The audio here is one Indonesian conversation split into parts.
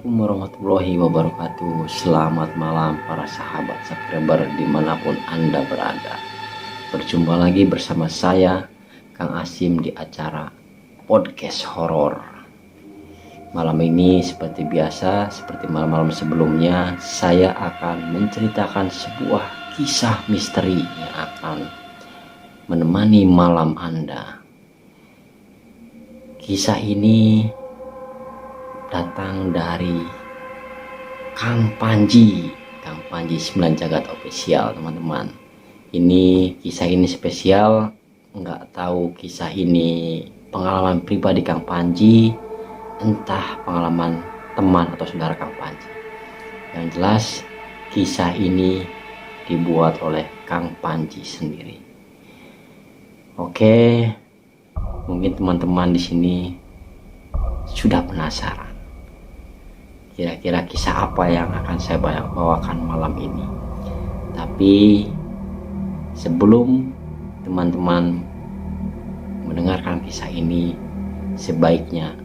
Assalamualaikum warahmatullahi wabarakatuh. Selamat malam para sahabat subscriber dimanapun Anda berada. Berjumpa lagi bersama saya Kang Asim di acara podcast horor. Malam ini seperti biasa, seperti malam-malam sebelumnya, saya akan menceritakan sebuah kisah misteri yang akan menemani malam Anda. Kisah ini datang dari Kang Panji 9 Jagat Official, teman-teman. Kisah ini spesial. Nggak tahu kisah ini pengalaman pribadi Kang Panji, entah pengalaman teman atau saudara Kang Panji. Yang jelas kisah ini dibuat oleh Kang Panji sendiri. Oke, mungkin teman-teman di sini sudah penasaran kira-kira kisah apa yang akan saya bawakan malam ini. Tapi sebelum teman-teman mendengarkan kisah ini, sebaiknya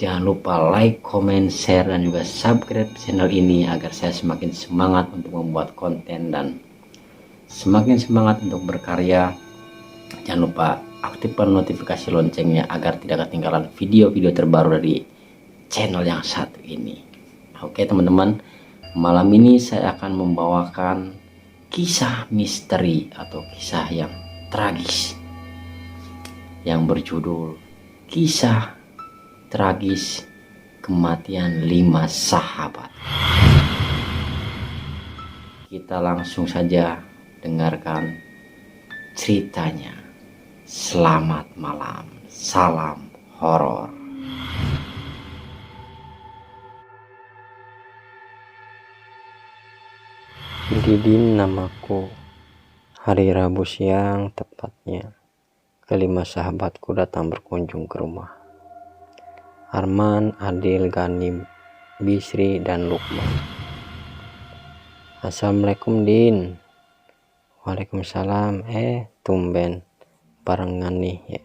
jangan lupa like, comment, share, dan juga subscribe channel ini agar saya semakin semangat untuk membuat konten dan semakin semangat untuk berkarya. Jangan lupa aktifkan notifikasi loncengnya agar tidak ketinggalan video-video terbaru dari channel yang satu ini. Oke teman-teman, malam ini saya akan membawakan kisah misteri atau kisah yang tragis yang berjudul Kisah Tragis Kematian 5 Sahabat. Kita langsung saja dengarkan ceritanya. Selamat malam, salam horor. Didin namaku. Hari Rabu siang tepatnya, kelima sahabatku datang berkunjung ke rumah. Arman, Adil, Gani, Bisri, dan Lukman. Assalamualaikum Din. Waalaikumsalam. Tumben barengan nih ya.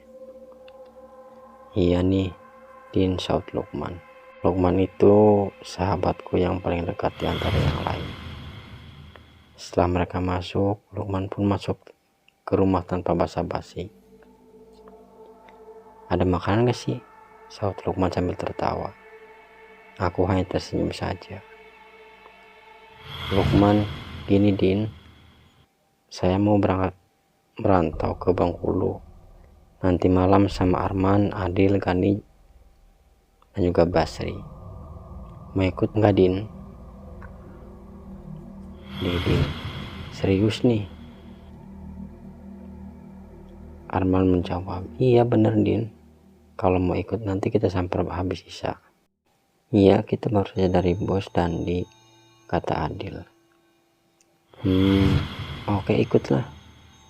Iya nih Din, saut Lukman. Lukman itu sahabatku yang paling dekat di antara yang lain. Setelah mereka masuk, Lukman pun masuk ke rumah tanpa basa-basi. Ada makanan gak sih? Saut Lukman sambil tertawa. Aku hanya tersenyum saja. Lukman, gini Din, saya mau berangkat merantau ke Bengkulu. Nanti malam sama Arman, Adil, Gani, dan juga Basri. Mau ikut nggak Din? Din, serius nih? Arman menjawab, iya bener Din. Kalau mau ikut nanti kita sampai habis isya. Iya, kita baru saja dari bos Dandi, kata Adil. Oke ikutlah.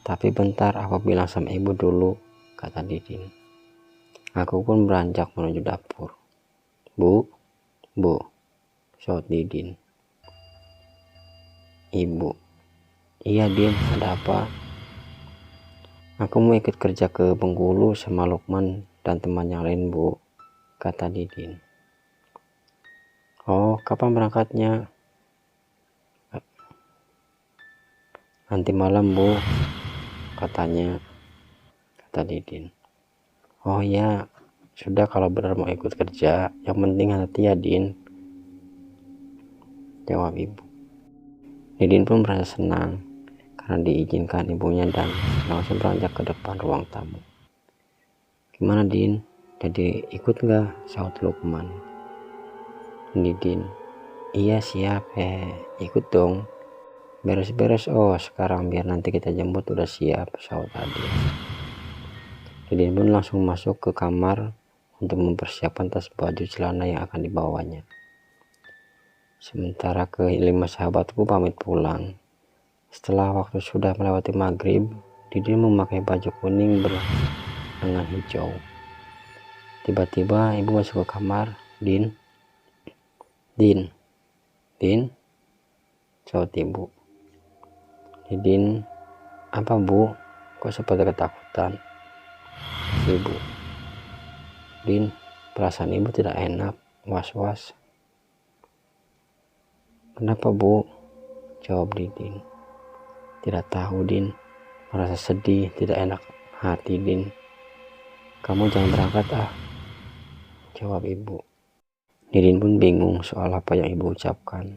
Tapi bentar, aku bilang sama ibu dulu, kata Didin. Aku pun beranjak menuju dapur. Bu, saut Didin. Ibu, iya Din, ada apa? Aku mau ikut kerja ke Bengkulu sama Lukman dan teman yang lain Bu, kata Didin. Oh, kapan berangkatnya? Nanti malam Bu, katanya, kata Didin. Oh ya, sudah kalau benar mau ikut kerja, yang penting hati ya Din, jawab ibu. Didin pun merasa senang karena diizinkan ibunya dan langsung beranjak ke depan ruang tamu. Gimana Din, jadi ikut nggak? Saut Lukman. Didin, iya siap, ikut dong. Beres-beres sekarang biar nanti kita jemput udah siap, saut Adil. Didin pun langsung masuk ke kamar untuk mempersiapkan tas baju celana yang akan dibawanya. Sementara kelima sahabatku pamit pulang. Setelah waktu sudah melewati maghrib, Didin memakai baju kuning berlengan hijau. Tiba-tiba ibu masuk ke kamar. Din, saut ibu. Didin, apa Bu? Kok seperti ketakutan? Ibu, Din, Perasaan ibu tidak enak, was-was. Kenapa bu? Jawab Didin. Tidak tahu Din, merasa sedih, tidak enak hati Din. Kamu jangan berangkat ah, jawab ibu. Didin pun bingung soal apa yang ibu ucapkan.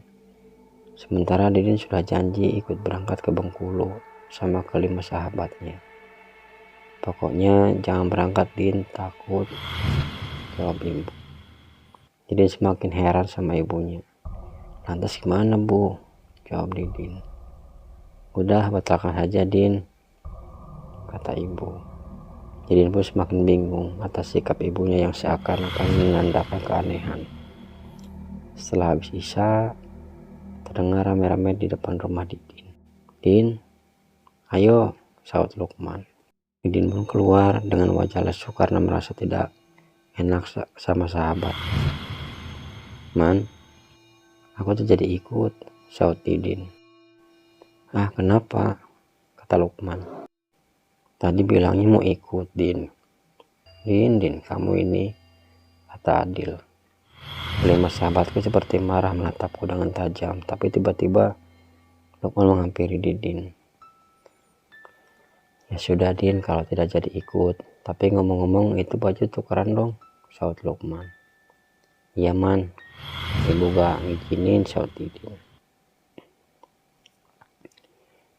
Sementara Didin sudah janji ikut berangkat ke Bengkulu sama kelima sahabatnya. Pokoknya jangan berangkat Din, takut, jawab ibu. Didin semakin heran sama ibunya. Lantas gimana bu? Jawab Didin. Udah batalkan saja Din, kata ibu. Didin pun semakin bingung atas sikap ibunya yang seakan-akan menandakan keanehan. Setelah habis isya, terdengar rame-rame di depan rumah Didin. Din, ayo, saut Lukman. Didin pun keluar dengan wajah lesu karena merasa tidak enak sama sahabat. Man, aku tuh jadi ikut, saut Didin. Ah, kenapa? Kata Lukman. Tadi bilangnya mau ikut, Din. Din, kamu ini, kata Adil. Kelima sahabatku seperti marah menatapku dengan tajam, tapi tiba-tiba Lukman menghampiri Didin. Ya sudah Din, kalau tidak jadi ikut, tapi ngomong-ngomong itu baju tukeran dong, saut Lukman. Iya man, ibu gak ngizinin, saut Didin.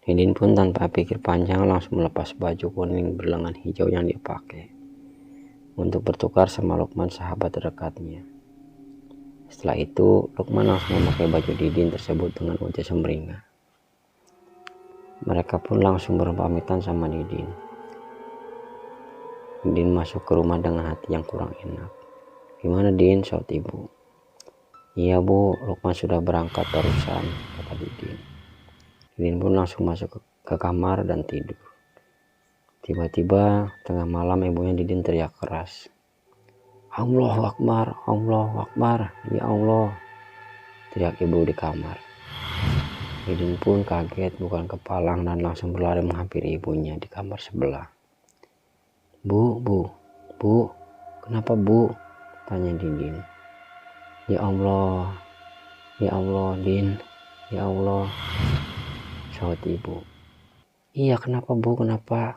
Didin pun tanpa pikir panjang langsung melepas baju kuning berlengan hijau yang dia pakai untuk bertukar sama Lukman, sahabat terdekatnya. Setelah itu Lukman langsung memakai baju Didin tersebut dengan wajah sumringah. Mereka pun langsung berpamitan sama Didin. Didin masuk ke rumah dengan hati yang kurang enak. Gimana Din, saut ibu. Iya bu, Lukman sudah berangkat barusan, kata Didin. Didin pun langsung masuk ke kamar dan tidur. Tiba-tiba tengah malam ibunya Didin teriak keras. Allahu Akbar, Allahu Akbar, ya Allah, teriak ibu di kamar. Didin pun kaget bukan kepalang dan langsung berlari menghampiri ibunya di kamar sebelah. Bu, kenapa bu? Tanya Didin. Ya Allah, Din, ya Allah, saut ibu. Iya kenapa bu, kenapa?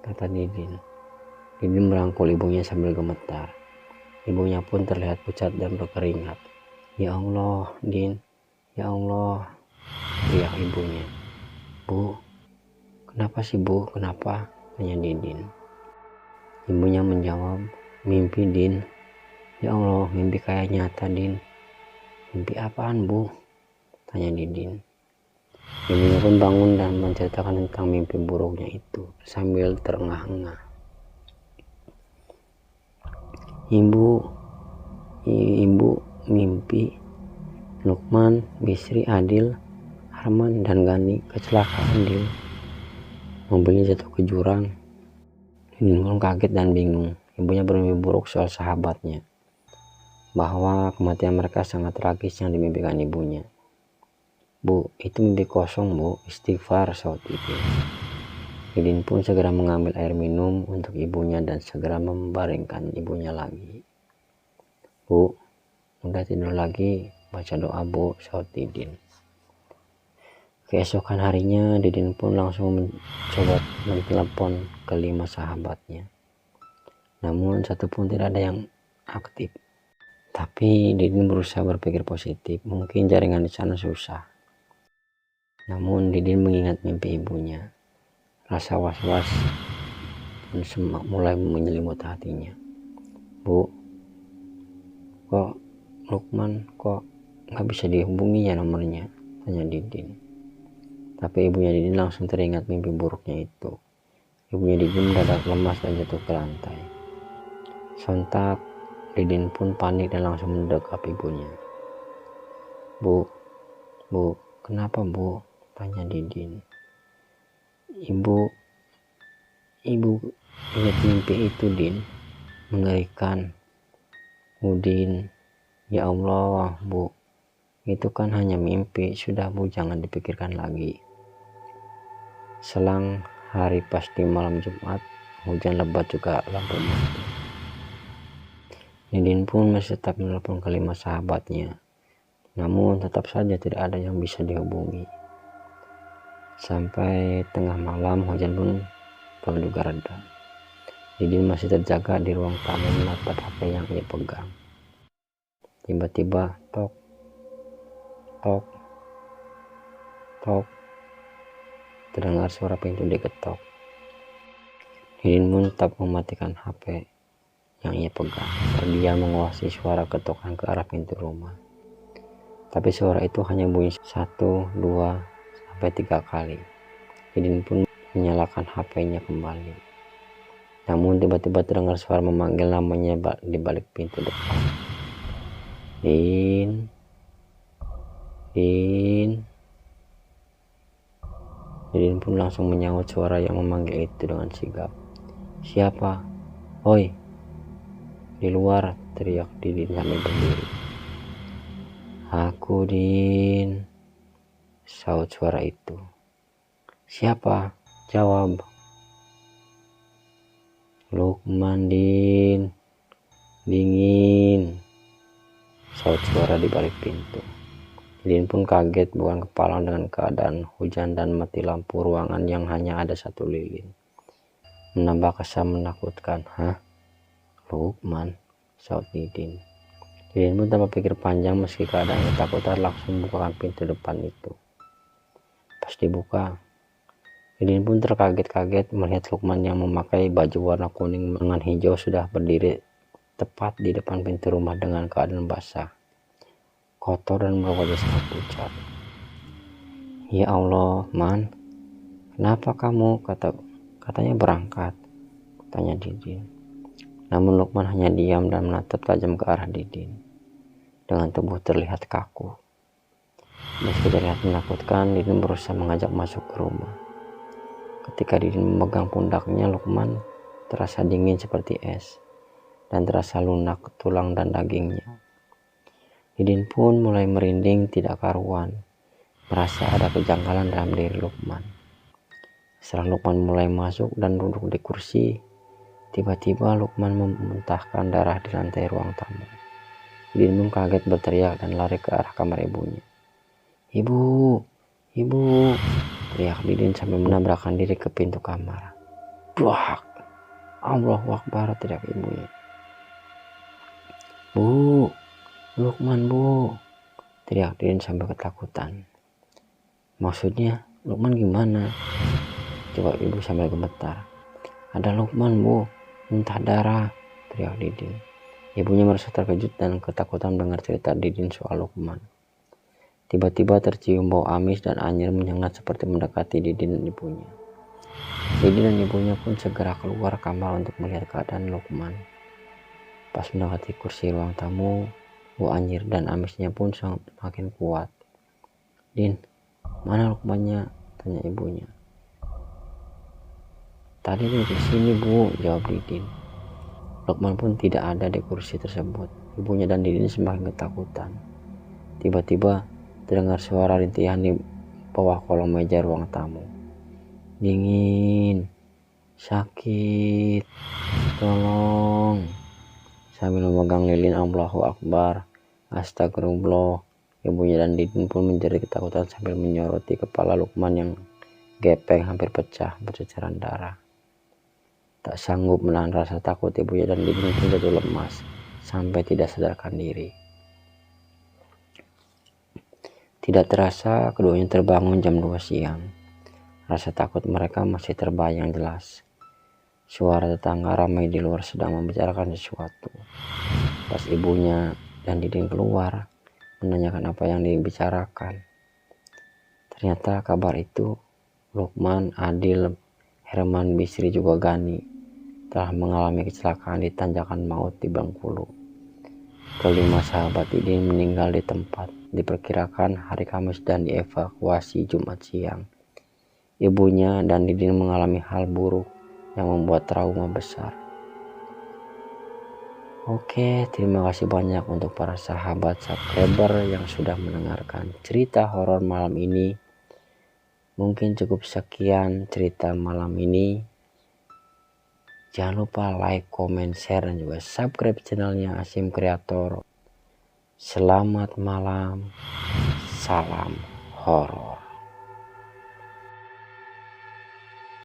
Kata Didin. Didin merangkul ibunya sambil gemetar. Ibunya pun terlihat pucat dan berkeringat. Ya Allah, Din, ya Allah, teriak ibunya. Bu, kenapa sih bu, kenapa? Tanya Didin. Ibunya menjawab, mimpi Din. Ya Allah, mimpi kayak nyata Din. Mimpi apaan bu? Tanya Didin. Ibunya pun bangun dan menceritakan tentang mimpi buruknya itu sambil terengah-engah. Ibu mimpi Lukman, Bisri, Adil, Arman, dan Gani kecelakaan Dil. Mobilnya jatuh ke jurang. Didin pun kaget dan bingung. Ibunya bermimpi buruk soal sahabatnya, bahwa kematian mereka sangat tragis yang dimimpikan ibunya. Bu, itu mimpi kosong bu, istighfar, saut ibu. Didin pun segera mengambil air minum untuk ibunya dan segera membaringkan ibunya lagi. Bu, udah tidur lagi, baca doa bu, saut Didin. Keesokan harinya Didin pun langsung mencoba mentelepon kelima sahabatnya. Namun satu pun tidak ada yang aktif. Tapi Didin berusaha berpikir positif, mungkin jaringan di sana susah. Namun Didin mengingat mimpi ibunya. Rasa was-was pun mulai menyelimut hatinya. Bu, kok Lukman kok nggak bisa dihubungi ya nomornya? Tanya Didin. Tapi ibunya Didin langsung teringat mimpi buruknya itu. Ibunya Didin mendadak lemas dan jatuh ke lantai. Sontak Didin pun panik dan langsung mendekap ibunya. Bu, kenapa bu? Tanya Didin. Ibu ingat mimpi itu Din, mengerikan. Udin, ya Allah bu, itu kan hanya mimpi, sudah bu jangan dipikirkan lagi. Selang hari pas di malam Jumat, hujan lebat juga lampu mati. Didin pun masih tetap menelpon kelima sahabatnya, namun tetap saja tidak ada yang bisa dihubungi. Sampai tengah malam hujan pun juga reda. Didin masih terjaga di ruang tamu menatap HP yang ia pegang. Tiba-tiba tok, tok, tok, terdengar suara pintu diketok. Didin pun tetap mematikan HP yang ia pegang. Terdiam menguasai suara ketokan ke arah pintu rumah. Tapi suara itu hanya bunyi 1, 2, sampai 3 kali. Didin pun menyalakan HP-nya kembali. Namun tiba-tiba terdengar suara memanggil namanya di balik pintu depan. Din, Din. Didin pun langsung menyahut suara yang memanggil itu dengan sigap. Siapa? Oi, di luar, teriak Didin sambil berdiri. Aku, Din, saut suara itu. Siapa? Jawab. Lukman, Din. Dingin, saut suara di balik pintu. Didin pun kaget bukan kepala dengan keadaan hujan dan mati lampu ruangan yang hanya ada 1 lilin. Menambah kesan menakutkan. Hah? Lukman, saut Didin. Didin pun tanpa pikir panjang meski keadaan ketakutan langsung bukakan pintu depan itu. Pas dibuka, Didin pun terkaget-kaget melihat Lukman yang memakai baju warna kuning dengan hijau sudah berdiri tepat di depan pintu rumah dengan keadaan basah, kotor dan berwajah sangat pucat. Ya Allah, Man, kenapa kamu? Katanya berangkat, tanya Didin. Namun Lukman hanya diam dan menatap tajam ke arah Didin dengan tubuh terlihat kaku. Meski terlihat menakutkan, Didin berusaha mengajak masuk ke rumah. Ketika Didin memegang pundaknya, Lukman terasa dingin seperti es dan terasa lunak tulang dan dagingnya. Didin pun mulai merinding tidak karuan, merasa ada kejanggalan dalam diri Lukman. Setelah Lukman mulai masuk dan duduk di kursi, tiba-tiba Lukman memuntahkan darah di lantai ruang tamu. Didin pun kaget berteriak dan lari ke arah kamar ibunya. Ibu, ibu, teriak Didin sambil menabrakkan diri ke pintu kamar. Buak, Allahu Akbar, teriak ibunya. Bu, Lukman, bu, teriak Didin sambil ketakutan. Maksudnya Lukman gimana? Jawab ibu sambil gemetar. Ada Lukman, bu, muntah darah, teriak Didin. Ibunya merasa terkejut dan ketakutan mendengar cerita Didin soal Lukman. Tiba-tiba tercium bau amis dan anyir menyengat seperti mendekati Didin dan ibunya. Didin dan ibunya pun segera keluar kamar untuk melihat keadaan Lukman. Pas mendekati kursi ruang tamu, bau anyir dan amisnya pun semakin kuat. Din, mana Lukmannya? Tanya ibunya. Tadi di sini, bu, jawab Didin. Lukman pun tidak ada di kursi tersebut. Ibunya dan Didin semakin ketakutan. Tiba-tiba terdengar suara rintihan di bawah kolong meja ruang tamu. Dingin, sakit, tolong. Sambil memegang lilin Allahu Akbar, astagfirullah, ibunya dan Didin pun menjerit ketakutan sambil menyoroti kepala Lukman yang gepeng hampir pecah berceceran darah. Tak sanggup menahan rasa takut, ibunya dan Didin pun jatuh lemas sampai tidak sadarkan diri. Tidak terasa keduanya terbangun jam 2 siang. Rasa takut mereka masih terbayang jelas. Suara tetangga ramai di luar sedang membicarakan sesuatu. Pas ibunya dan Didin keluar menanyakan apa yang dibicarakan, ternyata kabar itu Lukman, Adil, Herman, Bisri juga Gani telah mengalami kecelakaan di tanjakan maut di Bengkulu. Kelima sahabat Didin meninggal di tempat, diperkirakan hari Kamis dan dievakuasi Jumat siang. Ibunya dan Didin mengalami hal buruk yang membuat trauma besar. Oke, terima kasih banyak untuk para sahabat subscriber yang sudah mendengarkan cerita horor malam ini. Mungkin cukup sekian cerita malam ini. Jangan lupa like, comment, share, dan juga subscribe channelnya Asim Kreator. Selamat malam, salam horor.